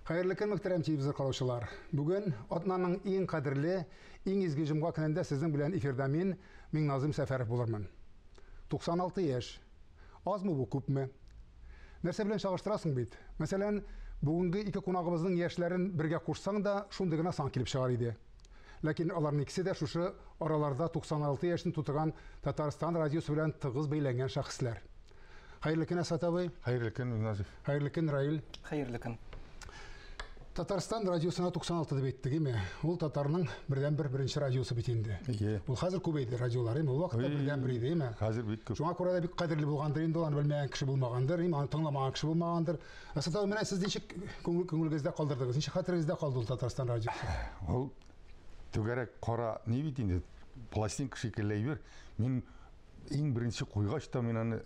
Хайырлы көн, мөхтәрәм телевизор караучылар. Бүген атнаның иң кадерле, иң изге җомга көнендә сезнең белән эфирда мин Миңназым Сәфәров булырмын. 96 яшь. Азмы бу, күпме? Нәрсә белән чагыштырасың бит? Мәсәлән, бүгенге ике кунагыбызның яшьләрен бергә кушсаң да, шундый гына сан килеп чыгар иде. Ләкин аларның икесе дә шушы араларда 96 яшьне тутырган Татарстан радиосы белән тыгыз бәйләнгән шәхесләр. Хайырлы көн, Әсгать абый. Хайырлы көн, Миңназым. Хайырлы көн, Раил. Хайырлы көн. Татарстан радиосына 96 дип әйттек, име? Ул татарның беренче радиосы бит инде. Ул хәзер күбәйде радиолар, име? Ул вакытта бердән-бер иде, име? Хәзер бик күп. Шуңа күрә дә бик кадерле булгандыр инде, аны белмәгән кеше булмагандыр, име? Аны тыңламаган кеше булмагандыр. Әсгать абый, менә сез ничек күңелегездә калдырдыгыз? Ничек хәтерегездә калды ул Татарстан радиосы? Ул түгәрәк кара ни бит инде? Пластинка шикелле әйбер. Мин иң беренче куйгач та мин аны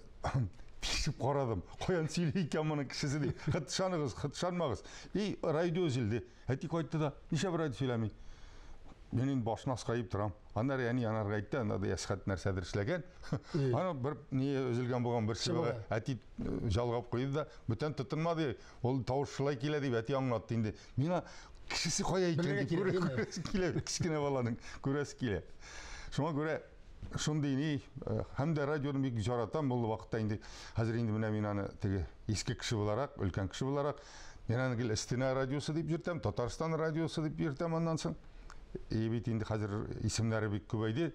пишіп қарадым. Қоян сөйлей екен мұның кішісі де. Хытшанығыз, хытшанмағыз. Радио үзілді. Әтек айтты да, неше бір радио сөйлемей. Мен енді башын асқайып тұрам. Анар яғни анарға айтты, анада Әсгать нәрсәдір ішлеген. Ана бір не үзілген болған бір себебі әтек жалғап қойды да, бүтін тұтынмады. Ол тауыш шылай келе деп әтек аңлатты енді. Мена кішісі қоя екен деп көресі келе, кішкене баланың көресі келе. Шуңа көре шундай не, һәм дә радионы бик жаратам, бұл вакытта инде хәзер инде менә мин аны теге иске кеше буларак, өлкән кеше буларак, мен аны гел Стена радиосы дип йөртәм, Татарстан радиосы дип йөртәм, аннан соң бит инде хәзер исемнәре бик күбәйде.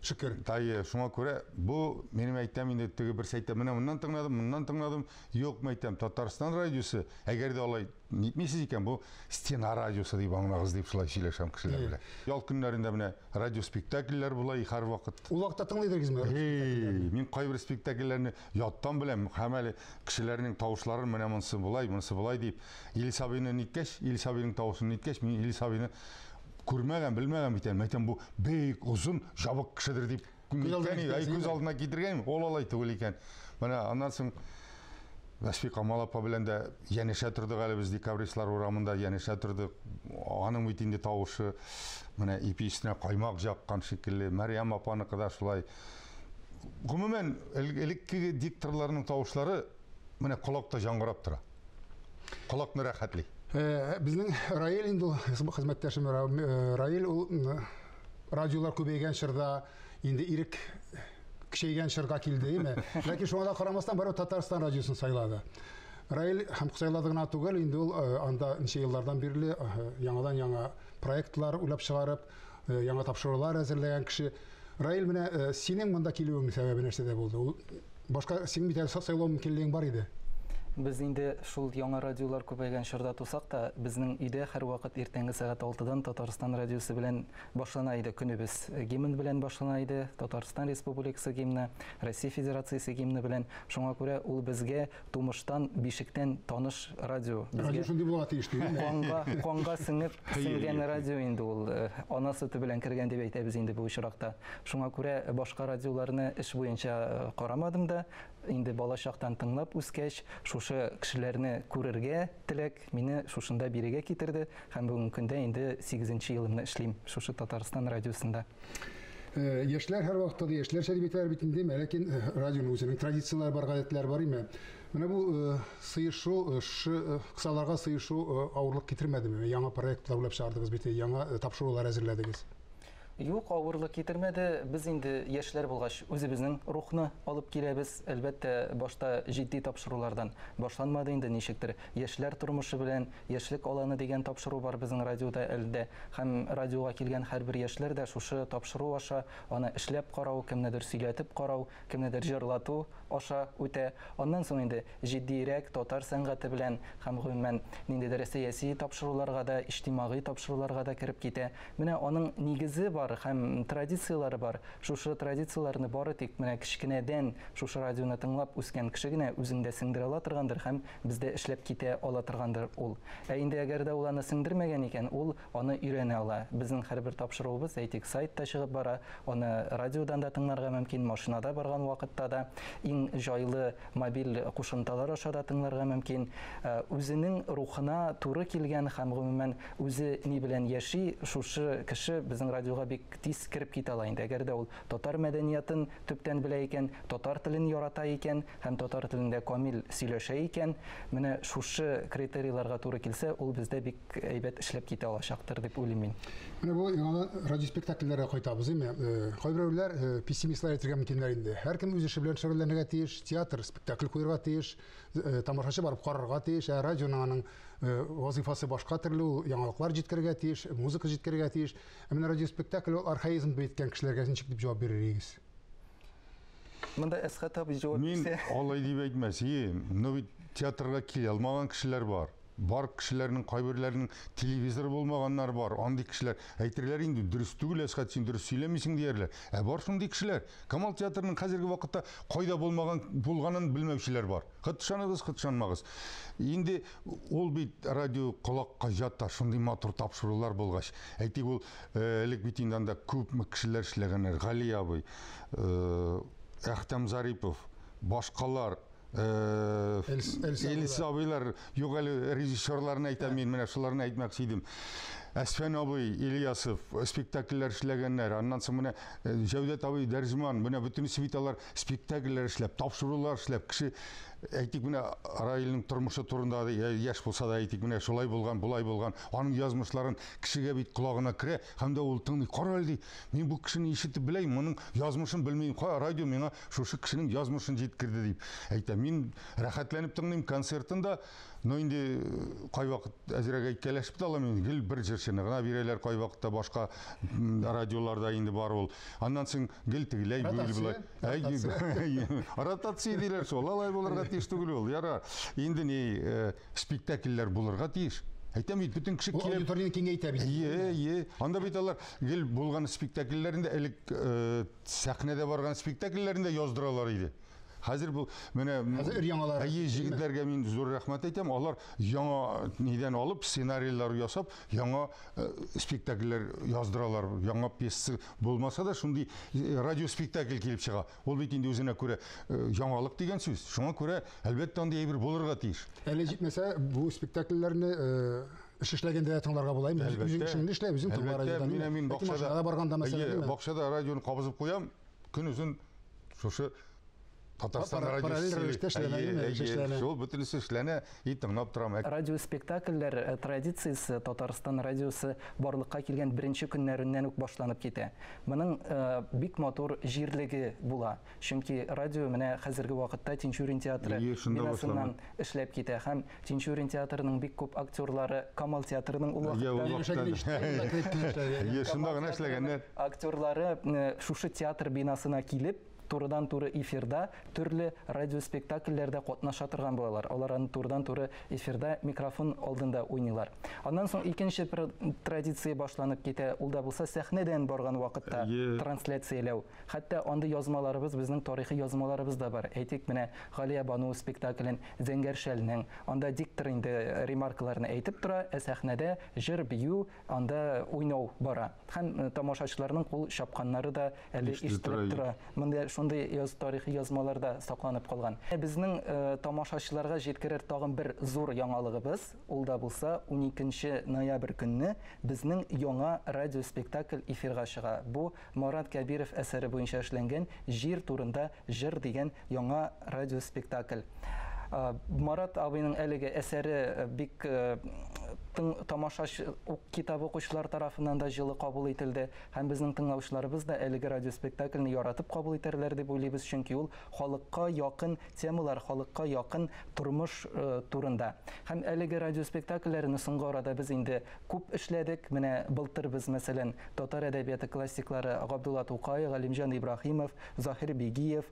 Шөкер. Тайы, шуңа күрә бу минем әйтәм инде теге бер сәйттә менә моннан тыңладым, юк мәйтәм Татарстан радиосы, әгәр дә алай нитмисез икән, бу Стена радиосы дип аңлагыз дип шулай сөйләшәм кешеләр белән. Ял көннәрендә менә радио спектакльләр була һәр вакыт. Ул вакытта тыңлыйдыгызмы? Мин кайбер спектакльләрне яттан беләм, һәм әле кешеләрнең тавышларын менә монысы булай дип, Илсабыйны ниткәч, Илсабыйның тавышын ниткәч, мин Илсабыйны күрмәгән, белмәгән битән. Мәйтәм бу бик узун, жабык кешедер дип күз алдына китергән, ул алай түгел икән. Менә аннан соң Вәспик Камал апа белән дә янәшә тордык әле без декабристлар урамында янәшә тордык. Аның бит инде тавышы менә ипи өстенә каймак жаккан шикелле. Мәрьям апаныкы да шулай. Гомумән элекке дикторларның тавышлары менә колакта яңгырап тора. Колакны рәхәтли. Безнең Раил инде хезмәттәшем Раил ул радиолар күбәйгән чорда инде ирек кичәйгән чорга килде, име? Ләкин шуңа да карамастан бары Татарстан радиосын сайлады. Раил һәм сайлады гына түгел, инде ул анда ничә еллардан бирле яңа проектлар уйлап чыгарып, яңа тапшырулар әзерләгән кеше. Раил, менә синең монда килүең сәбәбе нәрсәдә булды? Ул башка синең бит сайлау мөмкинлегең бар иде. Біз инде шул яңа радиолар күбәйгән чорда тусак та, безнең өйдә һәр вакыт иртәнге сәгать 6-дан Татарстан радиосы белән башлана иде көнебез. Гимн белән башлана иде, Татарстан Республикасы гимны, Россия Федерациясе гимны белән. Шуңа күрә ул безгә тумыштан, бишектән таныш радио. Радио шундый була тиешле. Канга сеңгән радио инде ул. Ана сөте белән кергән дип әйтәбез инде бу очракта. Шуңа күрә башка радиоларны эш буенча карамадым да, инде балачактан тыңлап үскәч, шушы кешеләрне күрергә теләк мине шушында бирегә китерде һәм бүгенге көндә инде 8нче елымны эшлим шушы Татарстан радиосында. Яшьләр һәр вакытта яшьләр шәрбитләр бит инде, ләкин радионың үзенең традицияләре бар, гадәтләре бар име? Менә бу сыешу, кысаларга сыешу авырлык китермәдеме? Яңа проектлар уйлап чыгардыгыз бит, яңа тапшырулар әзерләдегез. Юк, авырлык китермәде. Без инде яшьләр булгач, үзебезнең рухны алып киләбез. Әлбәттә, башта җитди тапшырулардан башланмады инде ничектер. Яшьләр тормышы белән яшьлек аланы дигән тапшыру бар безнең радиода әлдә. Һәм радиога килгән һәрбер яшьләр дә шушы тапшыру аша аны эшләп карау, кемнедер сөйләтеп карау, кемнедер җырлату аша үтә. Аннан соң инде җитдирәк татар сәнгате белән һәм гомумән ниндидер сәяси тапшыруларга да, иҗтимагый тапшыруларга да кирип китә. Менә аның нигезе бар һәм традициялары бар. Шушы традицияларны бары тик менә кичкенәдән шушы радионы тыңлап үскән кеше генә үзендә сеңдерә ала торгандыр һәм бездә эшләп китә ала торгандыр ул. Инде әгәр дә ул аны сеңдермәгән икән, ул аны өйрәнә ала. Безнең һәрбер тапшыруыбыз әйтик сайтта чыгып бара, аны радиодан да тыңларга мөмкин, машинада барган вакытта да. Иң иң җайлы мобиль кушымталар аша да тыңларга мөмкин. Үзенең рухына туры килгән һәм гомумән үзе ни белән яши, шушы кеше безнең радиога бик тиз кирип китә ала инде. Әгәр дә ул татар мәдәниятын төптән белә икән, татар телен ярата икән һәм татар телендә камил сөйләшә икән, менә шушы критерийларга туры килсә, ул бездә бик әйбәт эшләп китә алачактыр дип уйлыйм мин. Менә бу яңадан радиоспектакльләргә кайтабыз, кайберәүләр пессимистлар әйтергә мөмкиннәр инде. Һәркем үз эше белән шөгыльләнергә тиеш, театр, спектакль куярга тиеш, тамашачы барып карарга тиеш, радионың аның вазифасы башка төрле, ул яңалыклар җиткерергә тиеш, музыка җиткерергә тиеш. Менә радиоспектакль ул архаизм беткән кешеләргә ничек дип җавап бирергез? Монда Әсхат абый җавап Мин бирсә. алай дип әйтмәс, бит театрга килә алмаган кешеләр бар. Бар кешеләрнең кайберләренең телевизор булмаганнар бар. Андый кешеләр әйтерләр инде дөрес түгел, Әсхат, син дөрес сөйләмисең диярләр. Бар шундый кешеләр. Камал театрының хәзерге вакытта кайда булганын белмәүчеләр бар. Хытшаныгыз, хытшанмагыз. Инде ул бит радио колакка җата, шундый матур тапшырулар булгач. Әйтик, ул элек бит инде анда күпме кешеләр эшләгәннәр. Гали абый, Әхтәм Зарипов, башкалар, Элис абыйлар, юк әле режиссерларны әйтәм мин, менә шуларны әйтмәкче идем. Әсфән абый, Ильясов спектакльләр эшләгәннәр. Аннан соң менә Җәүдәт абый, Дәрҗман, менә бөтен свиталар спектакльләр эшләп, тапшырулар эшләп, кеше әйтик, менә Раилның тормышы турында яшь булса да әйтик, менә шулай булган, булай булган, аның язмышларын кешегә бит колагына керә, һәм дә ул тыңлый, кара әле, мин бу кешене ишетеп беләм, моның язмышын белмим, радио миңа шушы кешенең язмышын җиткерде дип әйтә. Мин рәхәтләнеп тыңлыйм концертында, но инде кай вакыт әзрәк әйткәләшеп тә алам, гел бер җырчыны гына бирәләр, кай вакытта башка радиоларда инде бар ул. Аннан соң гел тегеләй, булай. Ротация диләр шул, алай булырга тиеш түгел ул. Ярар. Инде ни спектакльләр булырга тиеш. Әйтәм бит, бүтән кеше килә. Аудиторияны киңәйтә бит. Анда бит алар гел булган спектакльләрендә элек сәхнәдә барган спектакльләрендә яздыралар иде. Хәзер бу менә яңалар. Җегетләргә мин зур рәхмәт әйтәм. Алар яңа нидән алып сценарийлар ясап, яңа спектакльләр яздыралар. Яңа пьеса булмаса да шундый радио спектакль килеп чыга. Ул бит инде үзенә күрә яңалык дигән сүз. Шуңа күрә әлбәттә андый әйбер булырга тиеш. Әле җитмәсә, бу спектакльләрне эш эшләгәндә тыңларга буламы? Үзең эшеңне эшлә, үзең тыңлар радиода. Мин бакчада барганда мәсәлән, бакчада радионы кабызып куям, көн үзен шушы Татарстан радиосы шул бөтенесе эшләнә, тыңлап торам. Радиоспектакльләр традициясе Татарстан радиосы барлыкка килгән беренче көннәреннән үк башланып китә. Моның бик матур җирлеге була. Чөнки радио менә хәзерге вакытта Тинчурин театры бинасыннан эшләп китә һәм Тинчурин театрының бик күп актерлары Камал театрының ул вакытта актерлары шушы театр бинасына килеп турыдан-туры эфирда төрле радиоспектакльләрдә катнаша торган булалар. Алар аны турыдан-туры эфирда микрофон алдында уйныйлар. Аннан соң икенче традиция башланып китә. Ул да булса сәхнәдән барган вакытта трансляцияләү. Хәтта анда язмаларыбыз, безнең тарихи язмаларыбыз да бар. Әйтик, менә Галия Бану спектаклен Зәңгәршәлнең анда диктор инде ремаркаларны әйтеп тора, сәхнәдә җыр бию, анда уйнау бара. Һәм тамашачыларның кул чапканнары да әле ишетелеп тора. Монда шундый тарихи язмаларда сакланып калган. Безнең тамашачыларга җиткерер тагын бер зур яңалыгыбыз, ул да булса 12 ноябрь көнне безнең яңа радиоспектакль эфирга чыга. Бу Марат Кәбиров әсәре буенча эшләнгән Җир турында җыр дигән яңа радиоспектакль. Марат абыйның әлеге әсәре бик тамашач китап укучылар тарафыннан да җылы кабул ителде һәм безнең тыңлаучыларыбыз да әлеге радиоспектакльне яратып кабул итәрләр дип уйлыйбыз, чөнки ул халыкка якын темалар, халыкка якын тормыш турында. Һәм әлеге радиоспектакльләрне соңгы арада без инде күп эшләдек. Менә былтыр без мәсәлән татар әдәбияты классиклары Габдулла Тукай, Галимҗан Ибраһимов, Заһир Бигиев,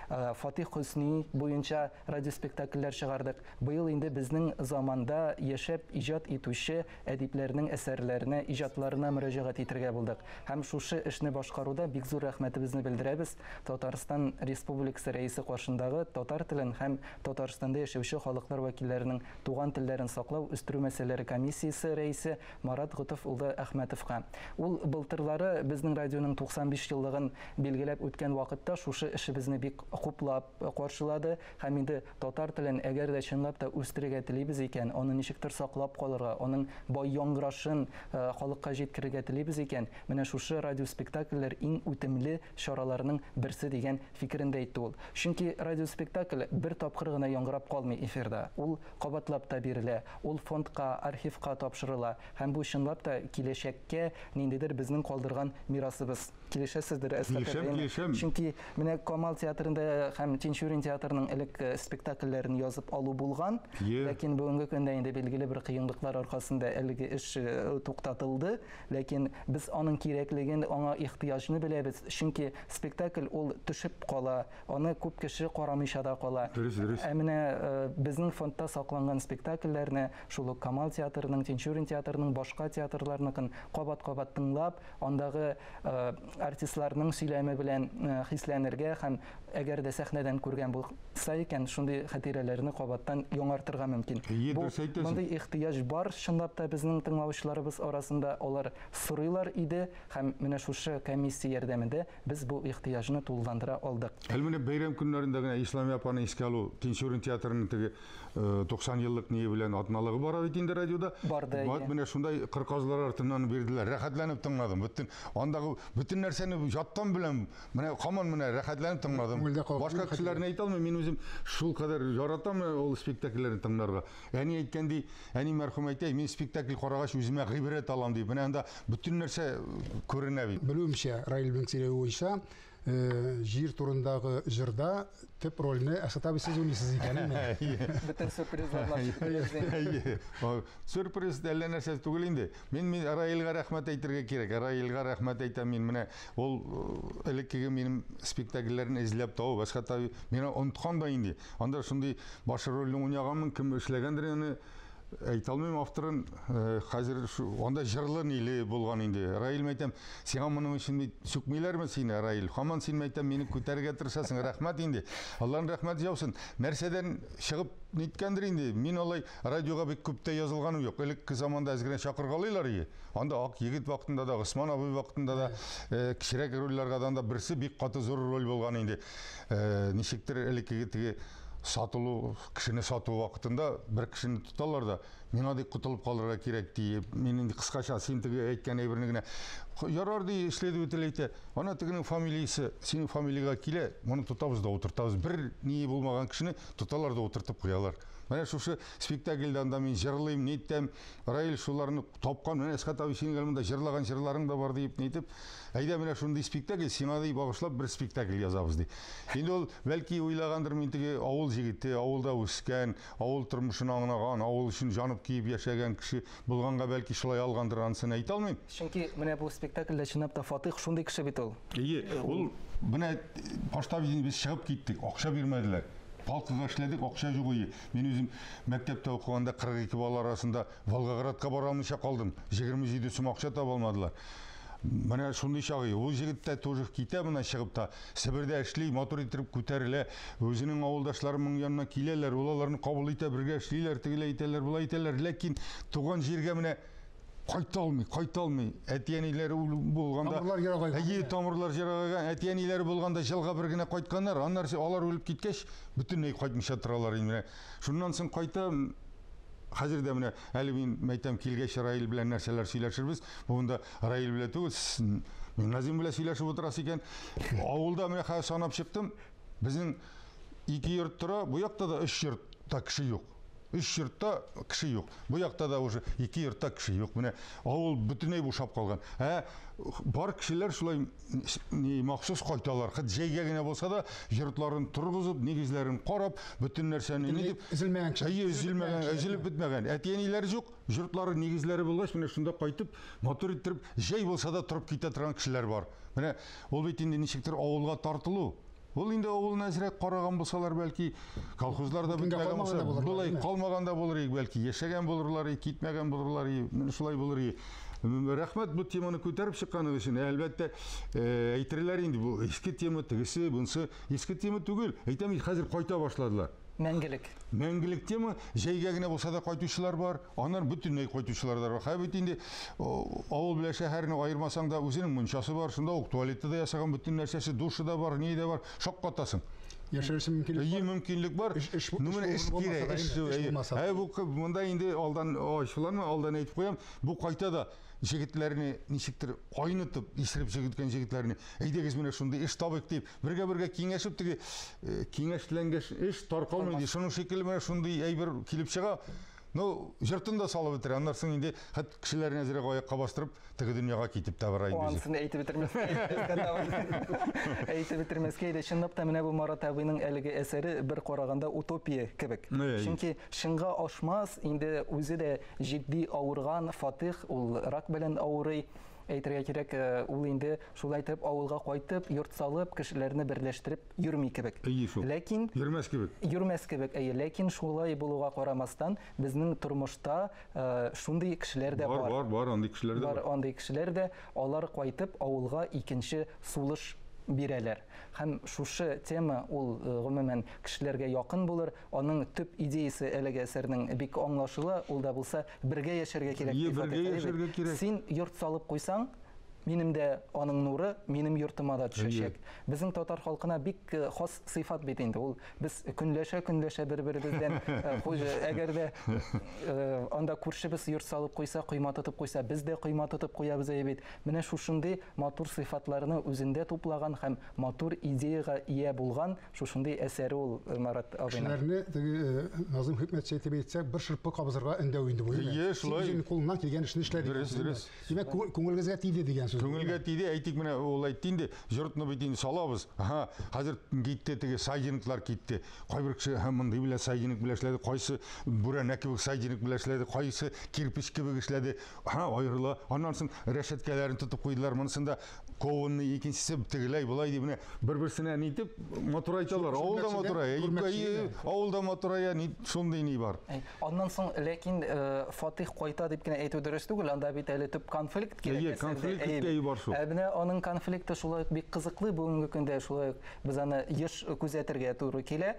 Фатих Хөсни буенча радиоспектакльләр чыгардык. Быел инде безнең заманда яшәп иҗат иҗат итүче әдипләрнең әсәрләренә, иҗатларына мөрәҗәгать итәргә булдык. Һәм шушы эшне башкаруда бик зур рәхмәтебезне белдерәбез Татарстан Республикасы рәисе каршындагы татар телен һәм Татарстанда яшәүче халыклар вәкилләренең туган телләрен саклау үстерү мәсьәләләре комиссиясе рәисе Марат Гытов улы Әхмәтовка. Ул былтырлары безнең радионың 95 еллыгын билгеләп үткән вакытта шушы эшебезне бик хуплап каршылады һәм инде татар телен әгәр дә чынлап та үстерергә телибез икән, аны ничектер саклап калырга, аның бай яңгырашын халыкка җиткерергә телибез икән, менә шушы радиоспектакльләр иң үтемле чараларның берсе дигән фикерендә әйтте ул. Чөнки радиоспектакль бер тапкыр гына яңгырап калмый эфирда. Ул кабатлап та бирелә, ул фондка, архивка тапшырыла һәм бу чынлап та киләчәккә ниндидер безнең калдырган мирасыбыз. Килешәсездер, Килешәм. Чөнки менә Камал театрында һәм Тинчурин театрының элек спектакльләрен язып алу булган, ләкин бүгенге көндә инде билгеле бер кыенлыклар аркасында әлеге эш туктатылды, ләкин без аның кирәклеген, аңа ихтыяҗны беләбез. Чөнки спектакль ул төшеп кала, аны күп кеше карамыйча да кала. Ә менә безнең фондта сакланган спектакльләрне шул Камал театрының, Тинчурин театрының, башка театрларныкын кабат-кабат тыңлап, андагы артистларның сөйләме белән хисләнергә һәм әгәр дә сәхнәдән күргән булса икән, шундый хатирәләрне кабаттан яңартырга мөмкин. Мондый ихтыяҗ бар, чынлап та безнең тыңлаучыларыбыз арасында алар сорыйлар иде һәм менә шушы комиссия ярдәмендә без бу ихтыяҗны тулыландыра алдык. Әлменә бәйрәм көннәрендә генә Ислам апаны искә алу, Тинчурин театрының теге 90 еллык ние белән атналыгы бара бит инде радиода. Менә шундай кырказлар артыннан бирделәр. Рәхәтләнеп тыңладым. Андагы бүтән нәрсәне жаттан беләм. Менә һаман менә рәхәтләнеп тыңладым. Башка кешеләрне әйтә алмыйм, мин үзем шул кадәр яратам ул спектакльләрне тыңларга. Әни әйткәнди, әни мәрхүм әйтә, мин спектакль карагач үземә гыйбрәт алам ди. Менә анда бүтән нәрсә күренә бит. Белүемчә, Раил Бенксире буенча җир турындагы җырда төп рольне Әсәт абый сез уйныйсыз икән, Бөтен сюрпризларны Сюрприз әллә нәрсә түгел инде. Мин Раилга рәхмәт әйтергә кирәк. Раилга рәхмәт әйтәм мин. Менә ул элеккеге минем спектакльләрне эзләп табып, Әсәт абый мине оныткан да инде. Анда шундый баш рольне уйнаганмын, кем эшләгәндер аны әйтә алмыйм авторын. Хәзер анда җырлы ниле булган инде. Раил әйтәм, сиңа моның өчен сүкмиләрме сине, Раил? Һаман син әйтәм, мине күтәргә тырышасың. Рәхмәт инде. Аллаһның рәхмәте яусын. Нәрсәдән чыгып ниткәндер инде. Мин алай радиога бик күп тә язылганым юк. Элекке заманда әзгенә чакыргалыйлар иде. Анда Ак егет вакытында да, Госман абый вакытында да кичерәк рольләргә да берсе бик каты зур роль булган инде. Ничектер элеккеге теге сатылу, кешене сату вакытында бер кешене тоталар да, миңа ди кутылып калырга кирәк ди. Мин инде кыскача син теге әйткән әйберне генә ярар ди, следователь әйтә. Ана тегенең фамилиясе синең фамилияга килә, моны тотабыз да утыртабыз. Бер ни булмаган кешене тоталар да утыртып куялар. Менә шушы спектакльдә анда мин җырлыйм, нитәм, Раил шуларны тапкан, менә Әсәт абый синең монда җырлаган җырларың да бар дип нитеп, әйдә менә шундый спектакль сиңа ди багышлап бер спектакль язабыз ди. Инде ул бәлки уйлагандыр, мин теге авыл җигете, авылда үскән, авыл тормышын аңлаган, авыл өчен җанып киеп яшәгән кеше булганга бәлки шулай алгандыр, анысын әйтә алмыйм. Чөнки менә бу спектакльдә чынлап та Фатих шундый кеше бит ул. Ул менә башта без чыгып киттек, акча бирмәделәр. Палкыга эшләдек, акча юк иде. Мин үзем мәктәптә укыганда 42 бала арасында Волгоградка барамыйча калдым. 27 сум акча таба алмадылар. Менә шундый чагы. Ул җегет тә тоже китә менә чыгып та Себердә эшли, мотор итеп күтәрелә. Үзенең авылдашларының янына киләләр, улларны кабул итә, бергә эшлиләр, тегеләй итәләр, булай итәләр. Ләкин туган җиргә менә кайта алмый. Әтиәниләре булганда, тамырлар җираган, әтиәниләре булганда җылга бер генә кайтканнар. Алар үлеп киткәч, бөтенләй кайтмыйча торалар инде. Шуннан соң кайта хәзер дә менә әле мин мәйтәм килгәч Раил белән нәрсәләр сөйләшербез. Бунда Раил белән түгел, мин Назим белән сөйләшеп утырасы икән. Авылда менә хәзер санап чыктым. Безнең 2 йорт тора, бу якта да 3 йортта кеше юк. 3 йортта кеше юк. Бу якта да уже 2 йортта кеше юк. Менә авыл бөтенләй бушап калган. Бар кешеләр шулай махсус кайталар. Хәт җәйгә генә булса да йортларын тургызып, нигезләрен карап, бөтен нәрсәне нидеп Üzülмәгән кеше. Üzülеп бетмәгән. Әтиәниләре юк, йортлары, нигезләре булгач, менә шунда кайтып, мотор иттереп, җәй булса да турып китә торган кешеләр бар. Менә ул бит инде ничектер авылга тартылу. Ул инде авылына әзрәк караган булсалар, бәлки колхозларда битмәгән булса, булай калмаганда булыр иде, бәлки яшәгән булырлар, китмәгән булырлар, менә шулай булыр иде. Рәхмәт бу теманы күтәреп чыкканыгыз өчен. Әлбәттә, әйтерләр инде бу иске тема, тегесе, бунсы иске тема түгел. Әйтәм, хәзер кайта башладылар. Мәңгелек. Мәңгелек тема, җәйгә генә булса да кайтучылар бар, аннан бөтенләй кайтучылар да бар. Хәбит инде авыл белән шәһәрне аермасаң да үзенең мунчасы бар, шунда ук туалеты да ясаган, бөтен нәрсәсе, душы да бар, ни дә бар, шаккатасың. Яшәрсе мөмкинлек бар. Менә эш кирәк. Бу монда инде алдан ачыланма, алдан әйтеп куям, бу кайта да җегетләрне ничектер кайнытып, исереп җигеткән җегетләрне, әйдәгез менә шундый эш табык дип, бергә киңәшеп, теге киңәшләнгән эш таркалмый ди. Шуның шикелле менә шундый әйбер килеп чыга. Ну, жыртын да салып бетерә. Аннан соң инде хәт кешеләрне әзрәк аякка бастырып, теге дөньяга китеп тә бара инде. Ансын әйтеп бетермәскә. Әйтеп бетермәскә иде. Чынлап та менә бу Марат абыйның әлеге әсәре бер караганда утопия кебек. Чөнки шыңга ашмас, инде үзе дә җитди авырган Фатих, ул рак белән авырый. Әйтергә кирәк, ул инде шулай итеп авылга кайтып, йорт салып, кешеләрне берләштереп йөрми кебек. Ләкин йөрмәс кебек. Ләкин шулай булуга карамастан, безнең тормышта шундый кешеләр дә бар. Бар, андый кешеләр дә бар. Андый кешеләр дә, алар кайтып авылга икенче сулыш бирәләр. Һәм шушы тема ул гомумән кешеләргә якын булыр. Аның төп идеясе әлеге әсәрнең бик аңлашыла, ул да булса бергә яшәргә кирәк. Син йорт салып куйсаң, минем дә аның нуры минем йортыма да төшәчәк. Безнең татар халкына бик хас сыйфат бит инде. Ул без көнләшә бер-беребездән, әгәр дә анда күршебез йорт салып куйса, койма тотып куйса, без дә койма тотып куябыз бит. Менә шушындый матур сыйфатларны үзендә туплаган һәм матур идеяга ия булган шушындый әсәре ул Марат абыйның. Кешеләрне теге Назым Хикмәтче әйтеп әйтсәк, бер шырпы кабызырга өндәү инде бу. Үзенең кулыннан килгән эшне эшләде. Димәк, күңелегезгә тиде дигән. Күңелгә тиде, әйтик менә ул әйтте инде, жортны бит инде салабыз. Хәзер китте, теге сайдинклар китте. Кайбер кеше һәм мондый белән сайдинк белән эшләде, кайсы бүрәнә кебек сайдинк белән эшләде, кайсы кирпич кебек эшләде. Аерыла. Аннан соң рәшәткәләрен тотып куйдылар. Монысында ковынны икенчесе тегеләй булай дип менә бер-берсенә нитеп матур айталар. Авылда матурая, авылда матурая, шундый ни бар. Аннан соң ләкин Фатих кайта дип кенә әйтү дөрес түгел, анда бит әле төп конфликт кирәк. Әбенә аның конфликты шулай бик кызыклы бүгенге көндә, шулай без аны еш күзәтергә туры килә.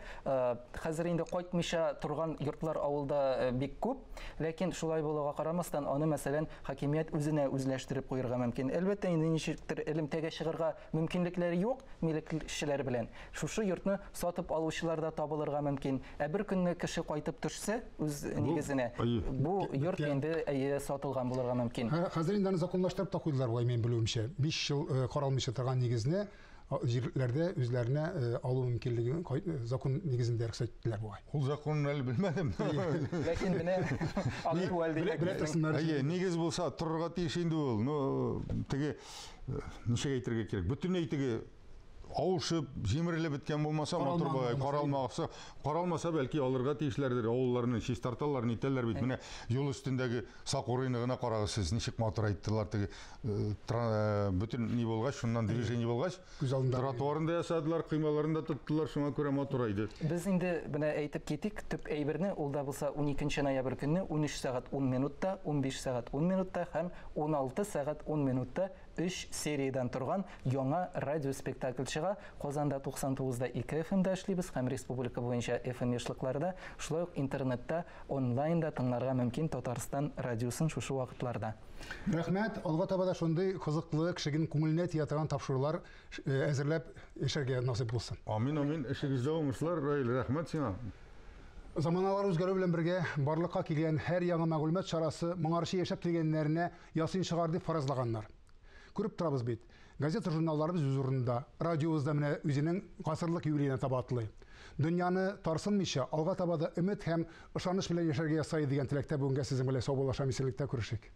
Хәзер инде кайтмыйча торган йортлар авылда бик күп, ләкин шулай булуга карамастан аны мәсәлән хакимият үзенә үзләштереп куярга мөмкин. Әлбәттә инде ничектер элемтәгә чыгарга мөмкинлекләре юк милекчеләр белән. Шушы йортны сатып алучылар да табылырга мөмкин. Бер көнне кеше кайтып төшсә үз нигезенә, бу йорт инде сатылган булырга мөмкин. Хәзер инде аны законлаштырып та куйдылар, мен белүемчә. 5 ел каралмыйча торган нигезне җирләрдә үзләренә алу мөмкинлеген закон нигезендә рөхсәт иттеләр бугай. Ул законны әле белмәдем. Ләкин менә нигез булса торырга тиеш инде ул. Ну, теге ничек әйтергә кирәк? Бөтенләй теге авышып, җимерелеп беткән булмаса, матур булай, каралмаса бәлки алырга тиешләрдер. Авылларны чис тарталар, нитәләр бит. Менә юл өстендәге сакурыйны гына карагыз сез, ничек матур айттылар теге бөтен ни булгач, шуннан движение булгач, тротуарында ясадылар, кыймаларын да тоттылар, шуңа күрә матур айды. Без инде менә әйтеп китик, төп әйберне ул да булса 12 ноябрь көнне 13 сәгать 10 минутта, 15 сәгать 10 минутта һәм 16 сәгать 10 минутта 3 сериядан торган яңа радио спектакль чыга. Казанда 99.2 FM-да эшлибез һәм республика буенча FM яшьлекләрдә, шулай ук интернетта, онлайнда тыңларга мөмкин Татарстан радиосын шушы вакытларда. Рәхмәт, алга таба да шундый кызыклы, кешенең күңеленә тия торган тапшырулар әзерләп эшәргә насыйп булсын. Амин, эшегездә уңышлар, рәхмәт сиңа. Заманалар үзгәрү белән бергә барлыкка килгән һәр яңа мәгълүмат чарасы моңарчы яшәп килгәннәренә ясыйн чыгар дип фаразлаганнар. Күреп торабыз бит. Газета журналларыбыз үз урынында, радиобызда менә үзенең гасырлык юбилейны таба атлый. Дөньяны тарсынмыйча, алга таба да өмет һәм ышаныч белән яшәргә ясай дигән теләктә бүгенгә сезнең белән саубуллашам, исәнлектә күрешик.